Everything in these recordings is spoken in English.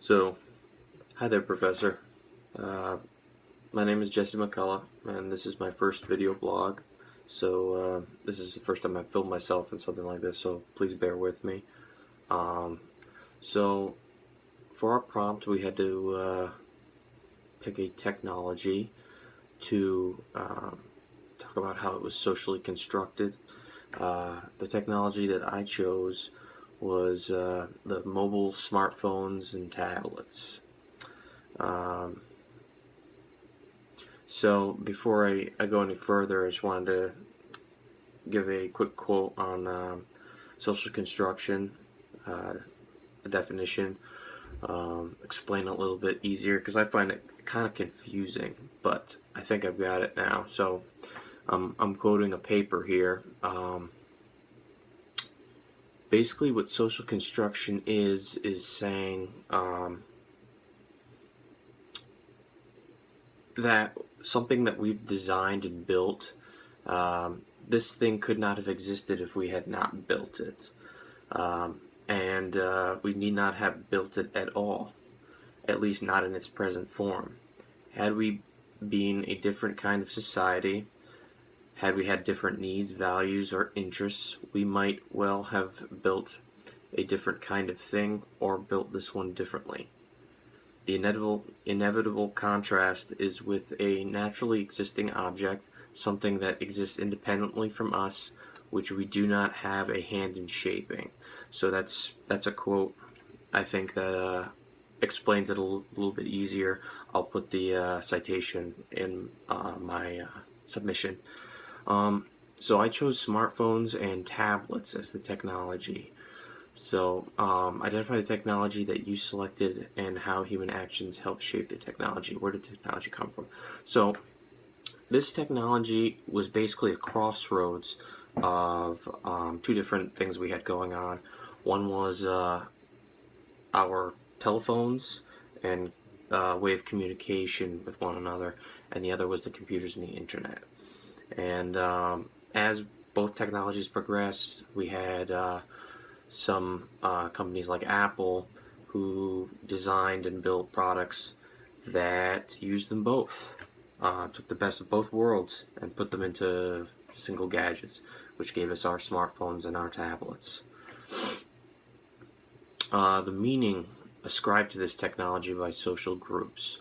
So, hi there, Professor. Uh, my name is Jesse McCullough, and this is my first video blog. So, this is the first time I've filmed myself in something like this, so please bear with me. Um, so, for our prompt, we had to pick a technology to talk about how it was socially constructed. The technology that I chose was the mobile smartphones and tablets. Um, So before I go any further, I just wanted to give a quick quote on social construction, a definition, explain it a little bit easier because I find it kind of confusing, but I think I've got it now. So I'm quoting a paper here. Basically, what social construction is saying that something that we've designed and built, this thing could not have existed if we had not built it. And we need not have built it at all, at least not in its present form. Had we been a different kind of society, had we had different needs, values, or interests, we might well have built a different kind of thing or built this one differently. The inevitable contrast is with a naturally existing object, something that exists independently from us, which we do not have a hand in shaping. So that's a quote, I think, that explains it a little bit easier. I'll put the citation in my submission. So I chose smartphones and tablets as the technology. So, identify the technology that you selected and how human actions help shape the technology. Where did technology come from? So, this technology was basically a crossroads of two different things we had going on. One was our telephones and way of communication with one another, and the other was the computers and the internet. And as both technologies progressed, we had some companies like Apple who designed and built products that used them both, took the best of both worlds and put them into single gadgets, which gave us our smartphones and our tablets. The meaning ascribed to this technology by social groups.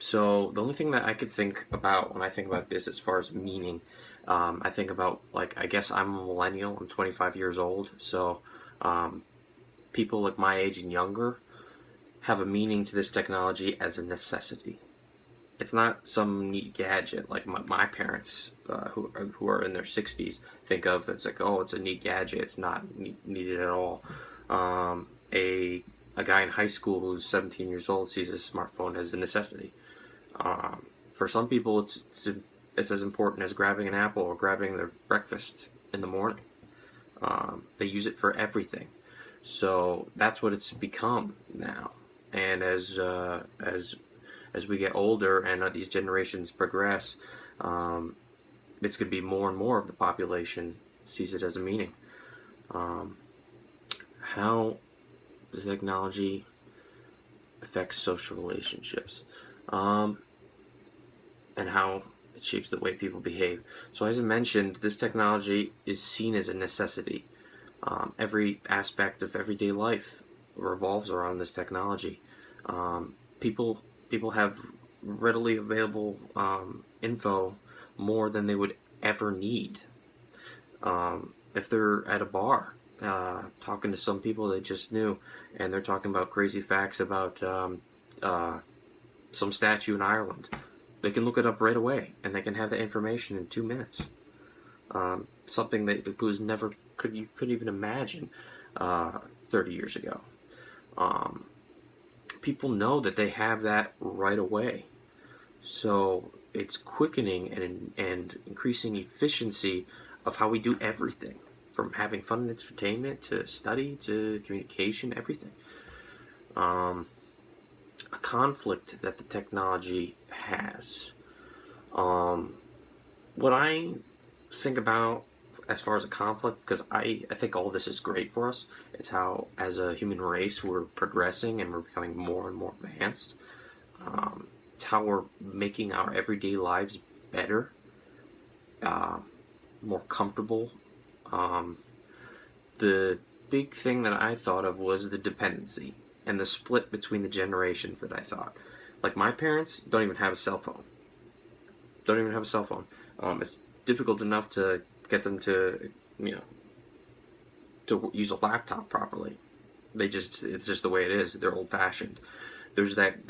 So the only thing that I could think about when I think about this as far as meaning, I think about, like, I guess I'm a millennial, I'm 25 years old, so people like my age and younger have a meaning to this technology as a necessity. It's not some neat gadget like my parents, who are in their 60s, think of. It's like, oh, it's a neat gadget. It's not needed at all. A guy in high school who's 17 years old sees a smartphone as a necessity. For some people, it's as important as grabbing an apple or grabbing their breakfast in the morning. They use it for everything. So that's what it's become now. And as we get older and these generations progress, it's going to be more and more of the population sees it as a meaning. How the technology affects social relationships, and how it shapes the way people behave. So as I mentioned, this technology is seen as a necessity. Every aspect of everyday life revolves around this technology. People have readily available info more than they would ever need. If they're at a bar talking to some people they just knew, and they're talking about crazy facts about some statue in Ireland, they can look it up right away, and they can have that information in 2 minutes. Something that you couldn't even imagine 30 years ago. People know that they have that right away. So it's quickening and increasing efficiency of how we do everything, from having fun and entertainment to study to communication, everything. A conflict that the technology has. What I think about as far as a conflict, because I think all this is great for us. It's how, as a human race, we're progressing and we're becoming more and more advanced. It's how we're making our everyday lives better, more comfortable. The big thing that I thought of was the dependency and the split between the generations that I thought. Like, my parents don't even have a cell phone. Don't even have a cell phone. It's difficult enough to get them to, to use a laptop properly. It's just the way it is. They're old fashioned. There's that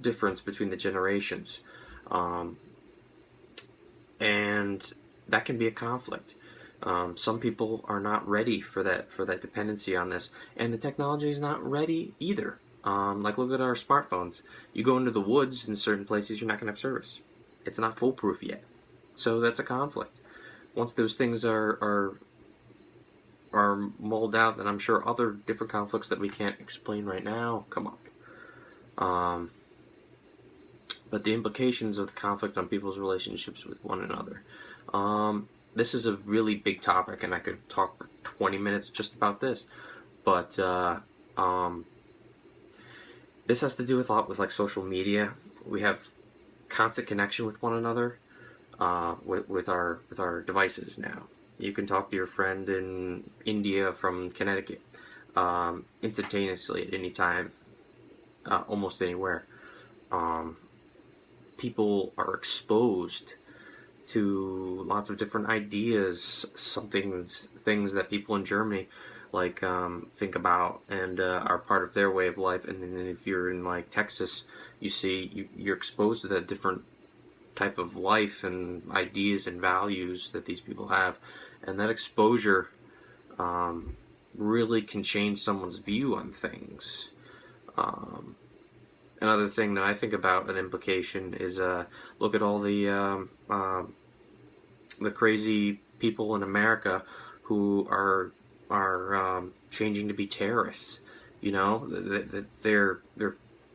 difference between the generations, and that can be a conflict. Some people are not ready for that dependency on this, and the technology is not ready either. Like, look at our smartphones. You go into the woods in certain places, you're not going to have service. It's not foolproof yet, so that's a conflict. Once those things are mulled out, then I'm sure other different conflicts that we can't explain right now come up. But the implications of the conflict on people's relationships with one another. This is a really big topic, and I could talk for 20 minutes just about this. But this has to do with a lot with, like, social media. We have constant connection with one another with our devices now. You can talk to your friend in India from Connecticut instantaneously at any time, almost anywhere. People are exposed to lots of different ideas, things that people in Germany think about and are part of their way of life. And then if you're in, like, Texas, you're exposed to that different type of life and ideas and values that these people have, and that exposure really can change someone's view on things. Another thing that I think about, an implication, is look at all the crazy people in America who are changing to be terrorists. They're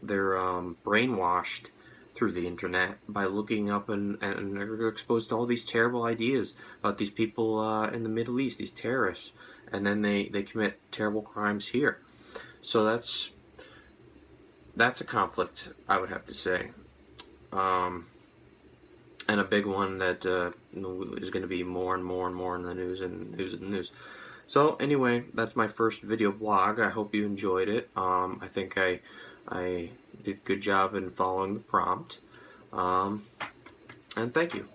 brainwashed through the internet by looking up and they're exposed to all these terrible ideas about these people in the Middle East, these terrorists, and then they commit terrible crimes here. So that's a conflict, I would have to say, and a big one that is going to be more and more and more in the news. So anyway, that's my first video blog. I hope you enjoyed it. I think I did a good job in following the prompt, and thank you.